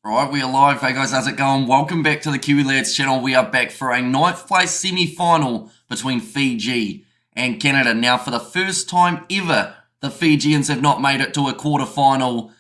Right, we are live. Hey guys, how's it going? Welcome back to the Kiwi Lads channel. We are back for a ninth place semi-final between Fiji and Canada. Now, for the first time ever, the Fijians have not made it to a quarter-final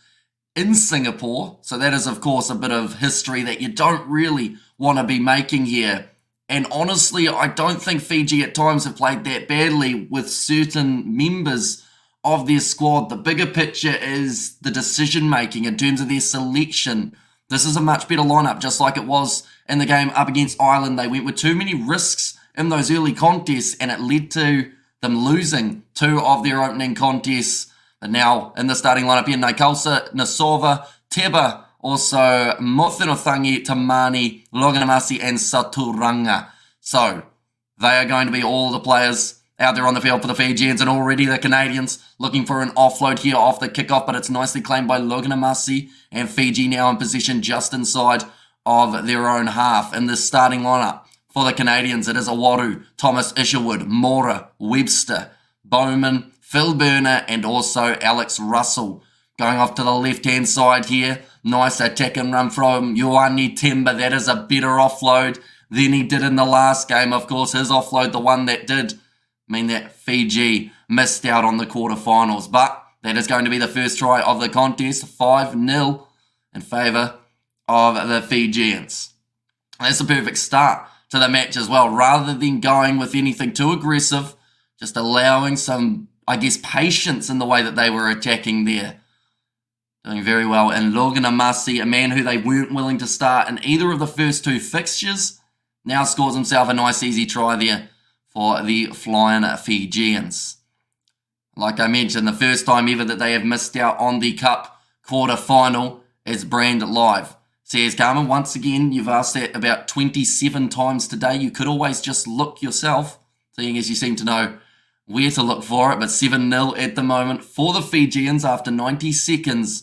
in Singapore. So that is, of course, a bit of history that you don't really want to be making here. And honestly, I don't think Fiji at times have played that badly with certain members of their squad. The bigger picture is the decision-making in terms of their selection. This is a much better lineup, just like it was in the game up against Ireland. They went with too many risks in those early contests, and it led to them losing two of their opening contests. But now in the starting lineup here, Naikalsa, Nasova, Teba, also Mothinothangi, Tamani, Loganamasi, and Saturanga. So they are going to be all the players out there on the field for the Fijians, and already the Canadians looking for an offload here off the kickoff, but it's nicely claimed by Loganamasi, and Fiji now in position just inside of their own half. In this starting lineup for the Canadians, it is Awaru, Thomas Isherwood, Mora, Webster, Bowman, Phil Burner, and also Alex Russell. Going off to the left-hand side here, nice attack and run from Ioane Temba. That is a better offload than he did in the last game. Of course, his offload, the one that did mean that Fiji missed out on the quarterfinals. But that is going to be the first try of the contest, 5-0 in favour of the Fijians. That's a perfect start to the match as well. Rather than going with anything too aggressive, just allowing some, patience in the way that they were attacking there. Doing very well. And Loganamasi, a man who they weren't willing to start in either of the first two fixtures, now scores himself a nice easy try there for the Flying Fijians. Like I mentioned, the first time ever that they have missed out on the Cup quarter-final is brand live. Says Carmen, once again, you've asked that about 27 times today. You could always just look yourself, seeing as you seem to know where to look for it. But 7-0 at the moment for the Fijians after 90 seconds.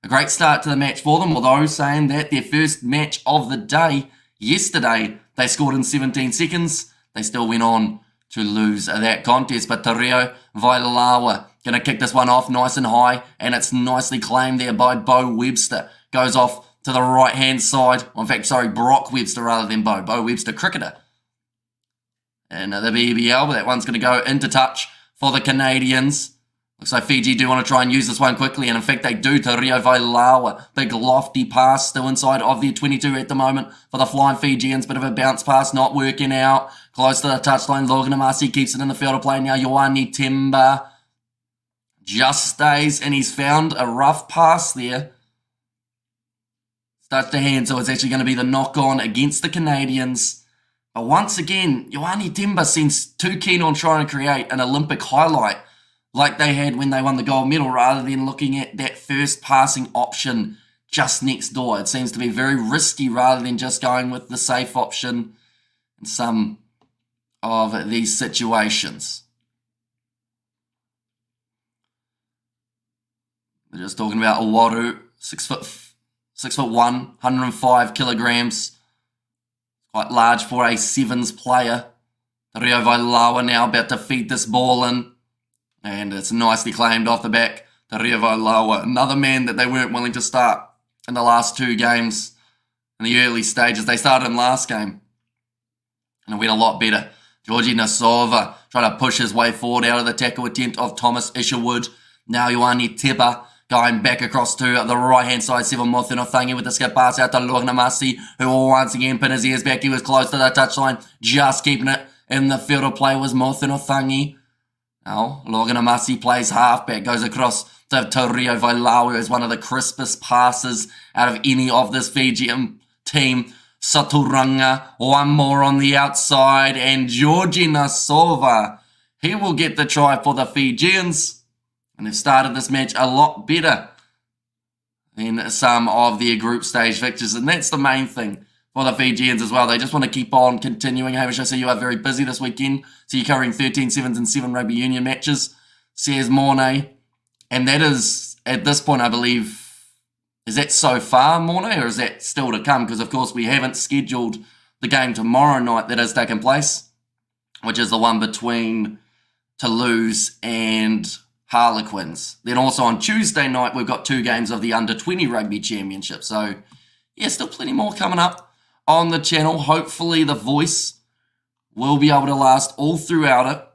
A great start to the match for them, although saying that their first match of the day, yesterday, they scored in 17 seconds. They still went on to lose that contest. But Tario Vailawa going to kick this one off nice and high, and it's nicely claimed there by Bo Webster. Goes off to the right-hand side. Well, in fact, sorry, Brock Webster rather than Bo. Bo Webster, cricketer. And the BBL, but that one's going to go into touch for the Canadians. Looks like Fiji do want to try and use this one quickly, and in fact they do. To Rio Vailawa, big lofty pass still inside of their 22 at the moment for the Flying Fijians. Bit of a bounce pass, not working out. Close to the touchline, Loganamasi keeps it in the field of play now. Ioane Temba just stays, and he's found a rough pass there. Starts to hand, so it's actually going to be the knock-on against the Canadians. But once again, Ioane Temba seems too keen on trying to create an Olympic highlight like they had when they won the gold medal, rather than looking at that first passing option just next door. It seems to be very risky rather than just going with the safe option in some of these situations. We're just talking about Awaru, 6'1", 105 kilograms. Quite large for a Sevens player. Rio Vailawa now about to feed this ball in. And it's nicely claimed off the back to Rio Vailawa. Another man that they weren't willing to start in the last two games in the early stages. They started in last game, and it went a lot better. Georgie Nasova trying to push his way forward out of the tackle attempt of Thomas Isherwood. Now Ioane Temba going back across to the right-hand side. Seven Mothinothangi with the skip pass out to Loganamasi, who will once again pin his ears back. He was close to the touchline, just keeping it in the field of play was Mothinothangi. Now, Loganamasi plays halfback, goes across to Rio Vailawa, who is one of the crispest passes out of any of this Fijian team. Saturanga, one more on the outside, and Georgie Nasova, he will get the try for the Fijians. And they've started this match a lot better than some of their group stage victors, and that's the main thing for the Fijians as well. They just want to keep on continuing. Hamish, I see you are very busy this weekend. So you're covering 13 sevens and 7 rugby union matches. Says Mornay. And that is, at this point, I believe, is that so far, Mornay, or is that still to come? Because, of course, we haven't scheduled the game tomorrow night that has taken place, which is the one between Toulouse and Harlequins. Then also on Tuesday night, we've got two games of the Under-20 Rugby Championship. So yeah, still plenty more coming up on the channel. Hopefully the voice will be able to last all throughout it.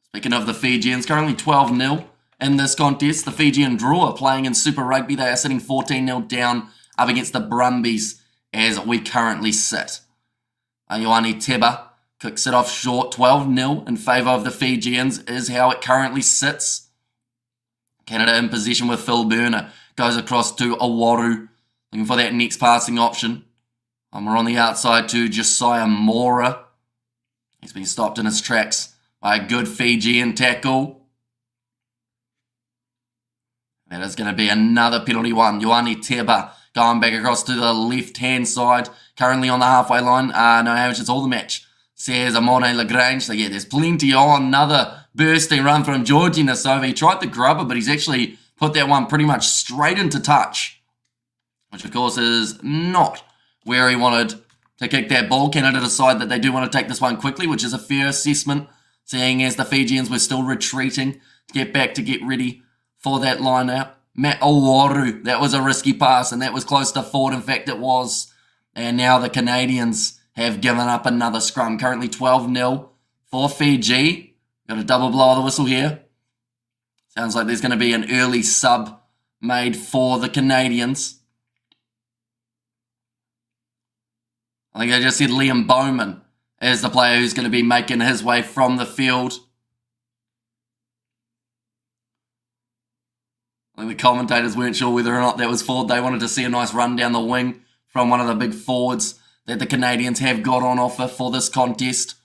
Speaking of the Fijians, currently 12-0 in this contest. The Fijian draw are playing in Super Rugby. They are sitting 14-0 down up against the Brumbies as we currently sit. Ioane Teba kicks it off short. 12-0 in favour of the Fijians is how it currently sits. Canada in position with Phil Burner. Goes across to Awaru, looking for that next passing option. And we're on the outside to Josiah Mora. He's been stopped in his tracks by a good Fijian tackle. That is going to be another penalty one. Ioane Teba going back across to the left-hand side. Currently on the halfway line. No Hamish, it's all the match. Says Amone Lagrange. So yeah, there's plenty on. Another bursting run from Georgie Nasova. He tried the grubber, but he's actually put that one pretty much straight into touch. Which of course is not where he wanted to kick that ball. Canada decide that they do want to take this one quickly, which is a fair assessment, seeing as the Fijians were still retreating to get back to get ready for that line out. Matt Awaru, that was a risky pass, and that was close to forward. In fact, it was. And now the Canadians have given up another scrum. Currently 12-0 for Fiji. Got a double blow of the whistle here. Sounds like there's going to be an early sub made for the Canadians. I think they just said Liam Bowman is the player who's going to be making his way from the field. I think the commentators weren't sure whether or not that was forward. They wanted to see a nice run down the wing from one of the big forwards that the Canadians have got on offer for this contest.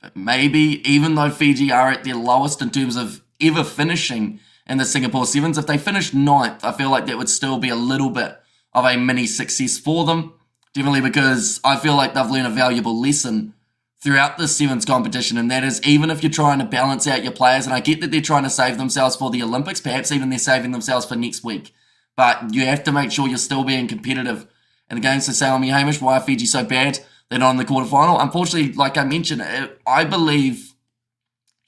But maybe, even though Fiji are at their lowest in terms of ever finishing in the Singapore Sevens, if they finished 9th, I feel like that would still be a little bit of a mini success for them. Definitely because I feel like they've learned a valuable lesson throughout the Sevens competition, and that is even if you're trying to balance out your players, and I get that they're trying to save themselves for the Olympics, perhaps even they're saving themselves for next week, but you have to make sure you're still being competitive in the games. To say on me, Hamish, why are Fiji so bad? They're not in the quarterfinal. Unfortunately, like I mentioned, I believe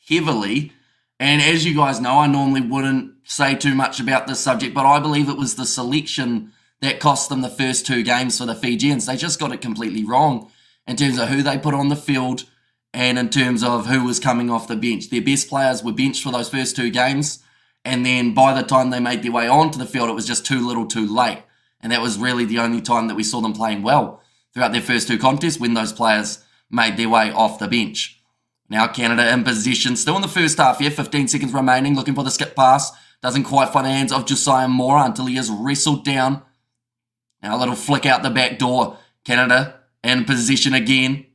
heavily, and as you guys know, I normally wouldn't say too much about this subject, but I believe it was the selection that cost them the first 2 games for the Fijians. They just got it completely wrong in terms of who they put on the field and in terms of who was coming off the bench. Their best players were benched for those first 2 games, and then by the time they made their way onto the field, it was just too little too late. And that was really the only time that we saw them playing well throughout their first 2 contests, when those players made their way off the bench. Now Canada in possession, still in the first half here, 15 seconds remaining, looking for the skip pass. Doesn't quite find the hands of Josiah Mora until he is wrestled down. Now a little flick out the back door. Canada in possession again.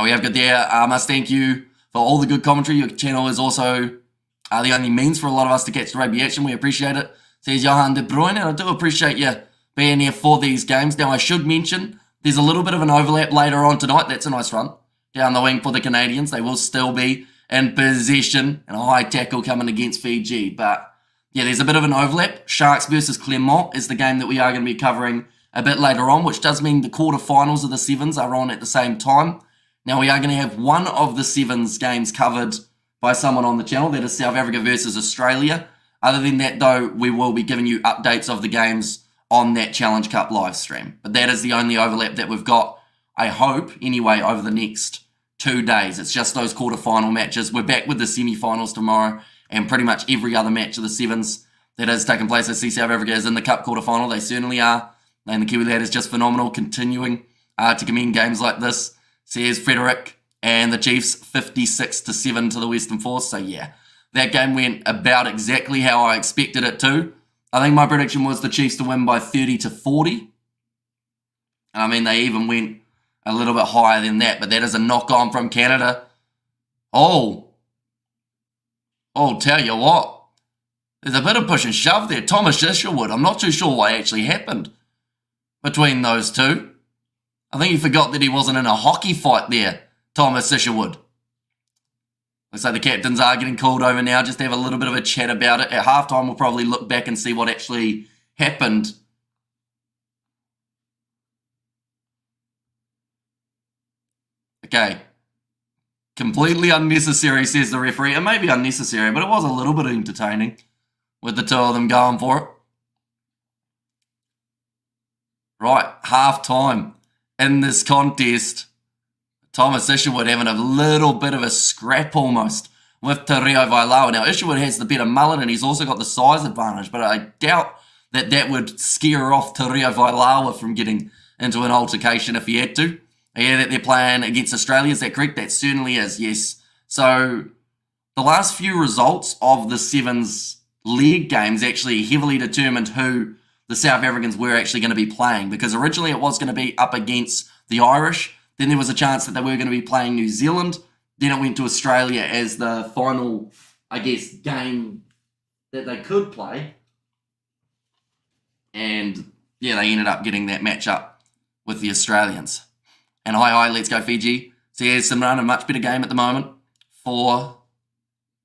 We have got there. I must thank you for all the good commentary. Your channel is also the only means for a lot of us to catch the rugby action. We appreciate it. Says Johan de Bruyne, and I do appreciate you being here for these games. Now I should mention there's a little bit of an overlap later on tonight. That's a nice run down the wing for the Canadians. They will still be in possession, and a high tackle coming against Fiji. But yeah, there's a bit of an overlap. Sharks versus Clermont is the game that we are going to be covering a bit later on, which does mean the quarterfinals of the Sevens are on at the same time. Now we are going to have one of the Sevens games covered by someone on the channel. That is South Africa versus Australia. Other than that, though, we will be giving you updates of the games on that Challenge Cup live stream. But that is the only overlap that we've got, I hope, anyway, over the next 2 days. It's just those quarterfinal matches. We're back with the semi-finals tomorrow, and pretty much every other match of the Sevens that has taken place. I see South Africa is in the Cup quarterfinal. They certainly are. And the Kiwi lad is just phenomenal, continuing to commend games like this. Says Frederick, and the Chiefs 56-7 to the Western Force. So yeah, that game went about exactly how I expected it to. I think my prediction was the Chiefs to win by 30-40. I mean, they even went a little bit higher than that, but that is a knock-on from Canada. Oh, tell you what, there's a bit of push and shove there. Thomas Isherwood, I'm not too sure what actually happened between those two. I think he forgot that he wasn't in a hockey fight there, Thomas Isherwood. Looks like the captains are getting called over now, just to have a little bit of a chat about it. At halftime, we'll probably look back and see what actually happened. Okay. Completely unnecessary, says the referee. It may be unnecessary, but it was a little bit entertaining. with the two of them going for it. Right, half time in this contest. Thomas Isherwood having a little bit of a scrap almost with Te Reo Vailaua. Now, Isherwood has the better mullet and he's also got the size advantage, but I doubt that would scare off Te Reo Vailaua from getting into an altercation if he had to. Yeah, that they're playing against Australia, is that correct? That certainly is, yes. So, the last few results of the Sevens league games actually heavily determined who the South Africans were actually going to be playing, because originally it was going to be up against the Irish. Then there was a chance that they were going to be playing New Zealand. Then it went to Australia as the final, I guess, game that they could play. And, yeah, they ended up getting that matchup with the Australians. And hi, let's go Fiji. So, yeah, Simran, a much better game at the moment for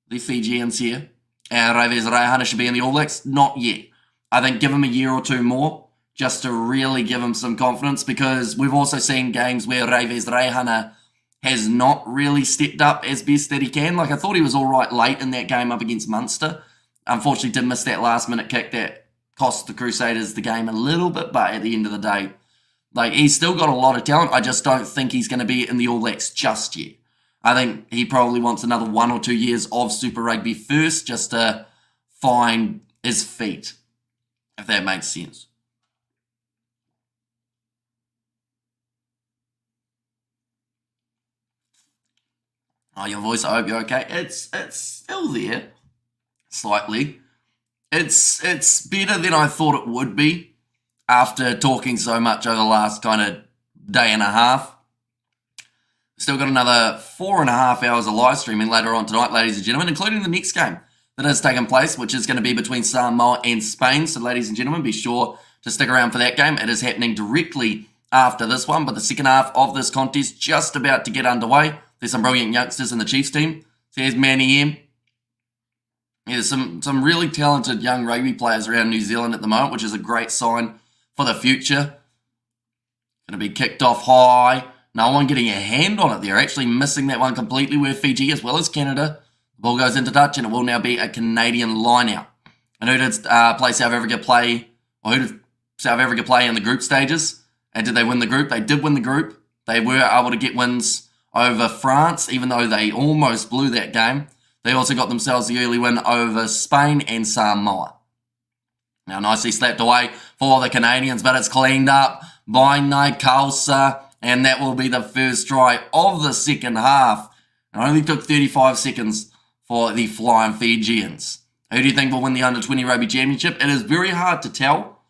the Fijians here. Raives Raihana should be in the All Blacks. Not yet. I think give him a year or two more just to really give him some confidence, because we've also seen games where Raives Raihana has not really stepped up as best that he can. Like, I thought he was all right late in that game up against Munster. Unfortunately, did miss that last-minute kick that cost the Crusaders the game a little bit, but at the end of the day, like, he's still got a lot of talent. I just don't think he's going to be in the All Blacks just yet. I think he probably wants another 1 or 2 years of Super Rugby first just to find his feet, if that makes sense. Oh, your voice, I hope you're okay. It's still there, slightly. It's better than I thought it would be after talking so much over the last kind of day and a half. Still got another 4.5 hours of live streaming later on tonight, ladies and gentlemen, including the next game that has taken place, which is going to be between Samoa and Spain. So, ladies and gentlemen, be sure to stick around for that game. It is happening directly after this one, but the second half of this contest just about to get underway. There's some brilliant youngsters in the Chiefs team. So here's Manny M. There's some really talented young rugby players around New Zealand at the moment, which is a great sign for the future. Going to be kicked off high. No one getting a hand on it. They're actually missing that one completely, where Fiji as well as Canada. The ball goes into touch and it will now be a Canadian line-out. And who did play South Africa play, or who did South Africa play in the group stages? And did they win the group? They did win the group. They were able to get wins over France, even though they almost blew that game. They also got themselves the early win over Spain and Samoa. Now, nicely slapped away for the Canadians, but it's cleaned up by Naikalsa, and that will be the first try of the second half. It only took 35 seconds for the Flying Fijians. Who do you think will win the Under-20 Rugby Championship? It is very hard to tell,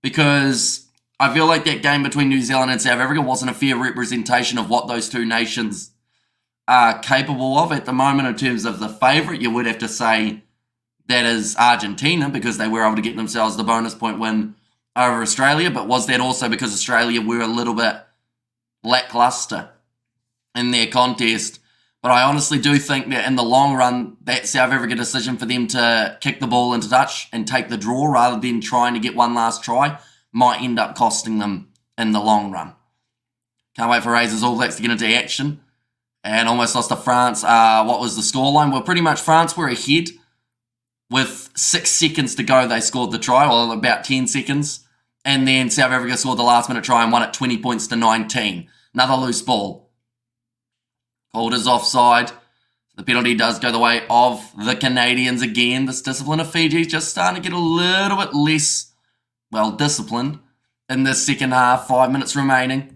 because I feel like that game between New Zealand and South Africa wasn't a fair representation of what those two nations are capable of at the moment. In terms of the favourite, you would have to say that is Argentina, because they were able to get themselves the bonus point win over Australia. But was that also because Australia were a little bit lackluster in their contest? But I honestly do think that in the long run, that South Africa decision for them to kick the ball into touch and take the draw rather than trying to get one last try might end up costing them in the long run. Can't wait for Razors All Blacks to get into action. And almost lost to France. What was the scoreline? Well, pretty much France were ahead with 6 seconds to go. They scored the try, well, about 10 seconds. And then South Africa scored the last minute try and won it 20 points to 19. Another loose ball. Called as offside. The penalty does go the way of the Canadians again. This discipline of Fiji is just starting to get a little bit less, well, disciplined in this second half. 5 minutes remaining.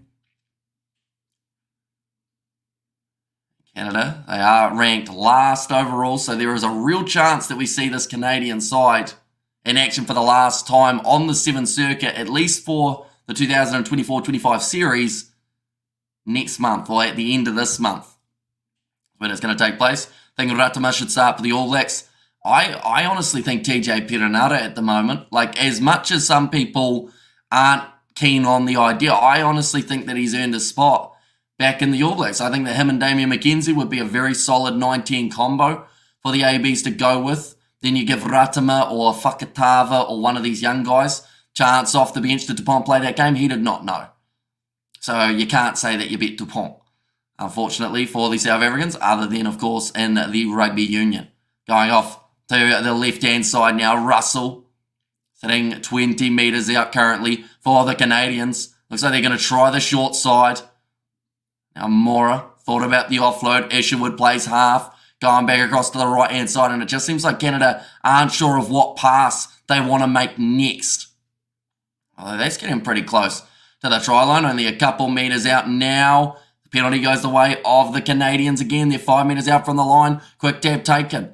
Canada, they are ranked last overall, so there is a real chance that we see this Canadian side in action for the last time on the Seven circuit, at least for the 2024-25 series next month, or at the end of this month when it's going to take place. I think Ratama should start for the All Blacks. I honestly think TJ Perenara at the moment, like, as much as some people aren't keen on the idea, I honestly think that he's earned a spot back in the All Blacks. I think that him and Damian McKenzie would be a very solid 19 combo for the ABs to go with. Then you give Ratama or Fakatava or one of these young guys chance off the bench to Dupont play that game. He did not know. So you can't say that you bet Dupont, unfortunately, for the South Africans, other than, of course, in the rugby union. Going off to the left-hand side now. Russell sitting 20 metres out currently for the Canadians. Looks like they're going to try the short side. Now Mora thought about the offload. Isherwood plays half, going back across to the right-hand side, and it just seems like Canada aren't sure of what pass they want to make next. Although that's getting pretty close to the try line, only a couple metres out now. The penalty goes the way of the Canadians again. They're 5 metres out from the line. Quick tap taken.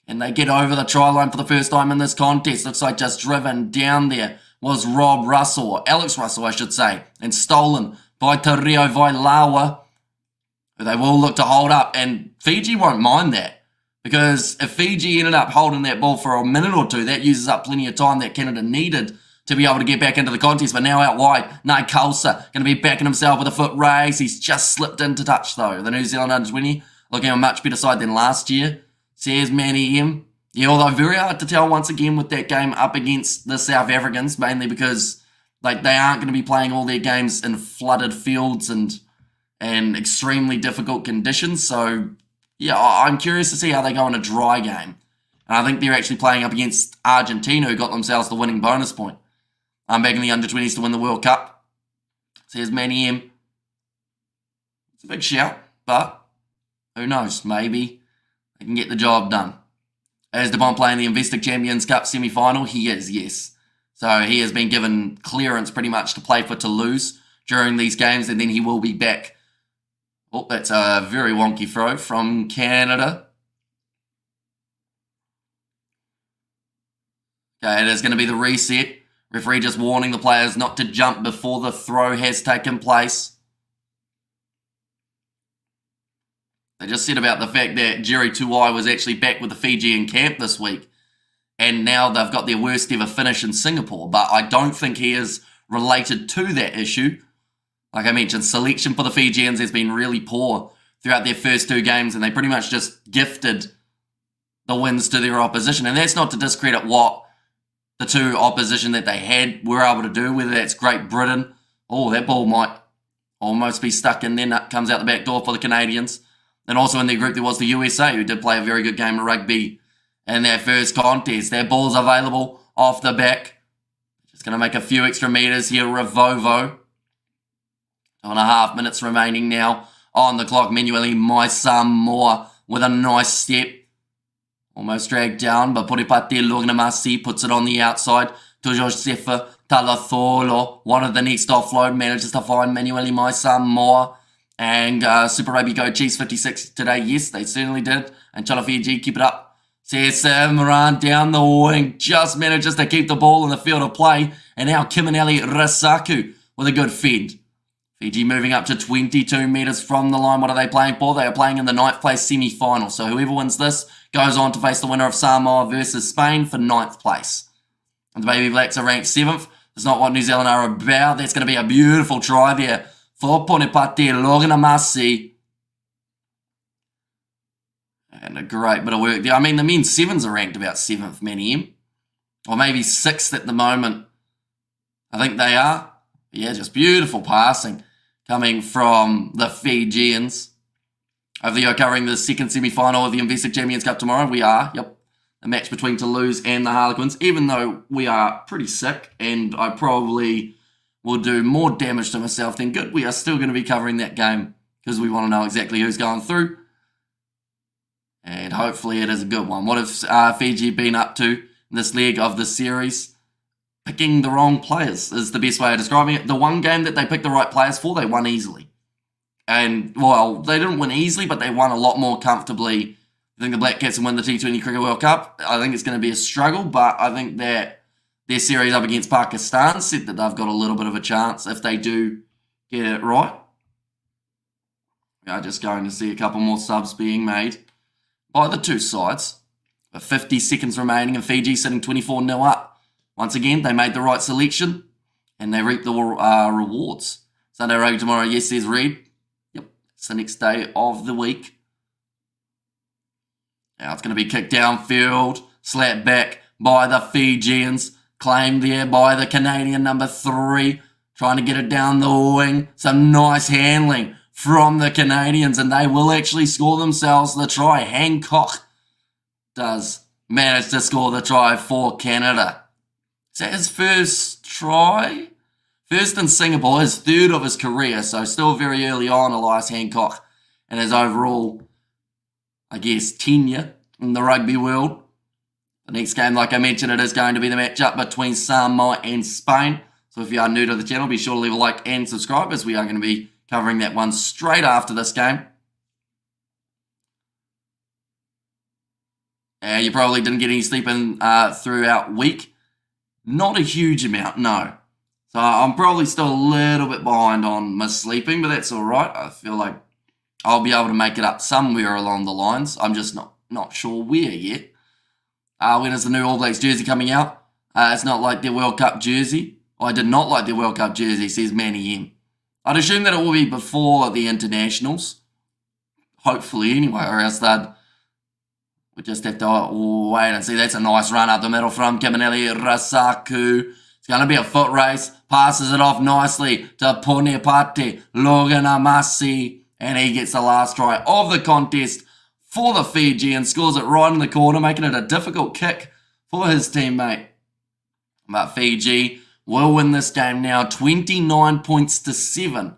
And they get over the try line for the first time in this contest. Looks like just driven down there was Rob Russell, or Alex Russell, I should say, and stolen by Te Reo Vailawa, who they will look to hold up. And Fiji won't mind that, because if Fiji ended up holding that ball for a minute or two, that uses up plenty of time that Canada needed to be able to get back into the contest. But now out wide, Naikalsa going to be backing himself with a foot raise. He's just slipped into touch, though. The New Zealand under-20 looking a much better side than last year. Says Manny M. Yeah, although very hard to tell once again with that game up against the South Africans, mainly because they aren't going to be playing all their games in flooded fields and extremely difficult conditions. So, yeah, I'm curious to see how they go in a dry game. And I think they're actually playing up against Argentina, who got themselves the winning bonus point. I'm back in the under-20s to win the World Cup. Says Manny M. It's a big shout, but who knows? Maybe they can get the job done. Is DeBont playing the Investec Champions Cup semi-final? He is, yes. So he has been given clearance pretty much to play for Toulouse during these games, and then he will be back. Oh, that's a very wonky throw from Canada. Okay, it is going to be the reset. Referee just warning the players not to jump before the throw has taken place. They just said about the fact that Jerry Tuai was actually back with the Fijian camp this week, and now they've got their worst ever finish in Singapore. But I don't think he is related to that issue. Like I mentioned, selection for the Fijians has been really poor throughout their first two games, and they pretty much just gifted the wins to their opposition. And that's not to discredit what the two opposition that they had were able to do, whether that's Great Britain. Oh, that ball might almost be stuck in, then it comes out the back door for the Canadians. And also in their group, there was the USA, who did play a very good game of rugby in their first contest. Their ball's available off the back. Just going to make a few extra metres here. Ravovo. 2.5 minutes remaining now on the clock. Manually, Moore with a nice step. Almost dragged down, but Poripate Lugnamasi puts it on the outside to Josefa Talatholo. One of the next offload manages to find Manueli Moore. And Super Rugby Go Chiefs 56 today. Yes, they certainly did. And Fiji keep it up. Cesar Moran down the wing. Just manages to keep the ball in the field of play. And now Kiminelli Rasaku with a good fend. Fiji moving up to 22 metres from the line. What are they playing for? They are playing in the 9th place semi-final. So whoever wins this goes on to face the winner of Samoa versus Spain for 9th place. And the Baby Blacks are ranked 7th. That's not what New Zealand are about. That's going to be a beautiful try there for Ponepate Loganamasi. And a great bit of work there. I mean, the men's sevens are ranked about 7th, Manny. Or maybe 6th at the moment. I think they are. Yeah, just beautiful passing coming from the Fijians. Hopefully you're covering the second semi-final of the Investec Champions Cup tomorrow. We are, yep. The match between Toulouse and the Harlequins. Even though we are pretty sick and I probably will do more damage to myself than good, we are still going to be covering that game because we want to know exactly who's going through. And hopefully it is a good one. What have Fiji been up to in this leg of the series? Picking the wrong players is the best way of describing it. The one game that they picked the right players for, they won easily. And, well, they didn't win easily, but they won a lot more comfortably. I think the Black Cats will win the T20 Cricket World Cup. I think it's going to be a struggle, but I think that their series up against Pakistan said that they've got a little bit of a chance if they do get it right. We are just going to see a couple more subs being made by the two sides. With 50 seconds remaining and Fiji sitting 24-0 up. Once again, they made the right selection and they reaped the rewards. Sunday Rugby tomorrow, yes, says Reed. Yep, it's the next day of the week. Now it's going to be kicked downfield, slapped back by the Fijians, claimed there by the Canadian number 3, trying to get it down the wing. Some nice handling from the Canadians, and they will actually score themselves the try. Hancock does managed to score the try for Canada. Is that his first try? First in Singapore, his third of his career, so still very early on, Elias Hancock, and his overall, I guess, tenure in the rugby world. The next game, like I mentioned, it is going to be the matchup between Samoa and Spain. So if you are new to the channel, be sure to leave a like and subscribe, as we are going to be covering that one straight after this game. You probably didn't get any sleep in throughout week. Not a huge amount, no. So I'm probably still a little bit behind on my sleeping, but that's all right. I feel like I'll be able to make it up somewhere along the lines. I'm just not sure where yet. When is the new All Blacks jersey coming out? It's not like their World Cup jersey. I did not like their World Cup jersey, says Manny M. I'd assume that it will be before the internationals. Hopefully, anyway, or else we just have to wait and see. That's a nice run up the middle from Kimaneli Rasaku. It's going to be a foot race. Passes it off nicely to Ponepate Logan Amasi. And he gets the last try of the contest for the Fiji and scores it right in the corner, making it a difficult kick for his teammate. But Fiji will win this game now 29 points to 7.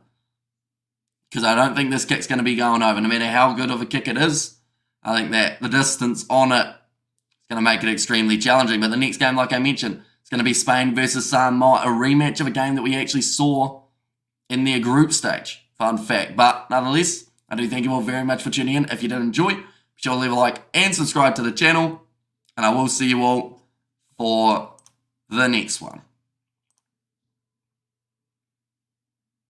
Because I don't think this kick's going to be going over. No matter how good of a kick it is, I think that the distance on it is going to make it extremely challenging. But the next game, like I mentioned, it's going to be Spain versus Samoa, a rematch of a game that we actually saw in their group stage. Fun fact. But nonetheless, I do thank you all very much for tuning in. If you did enjoy, be sure to leave a like and subscribe to the channel. And I will see you all for the next one.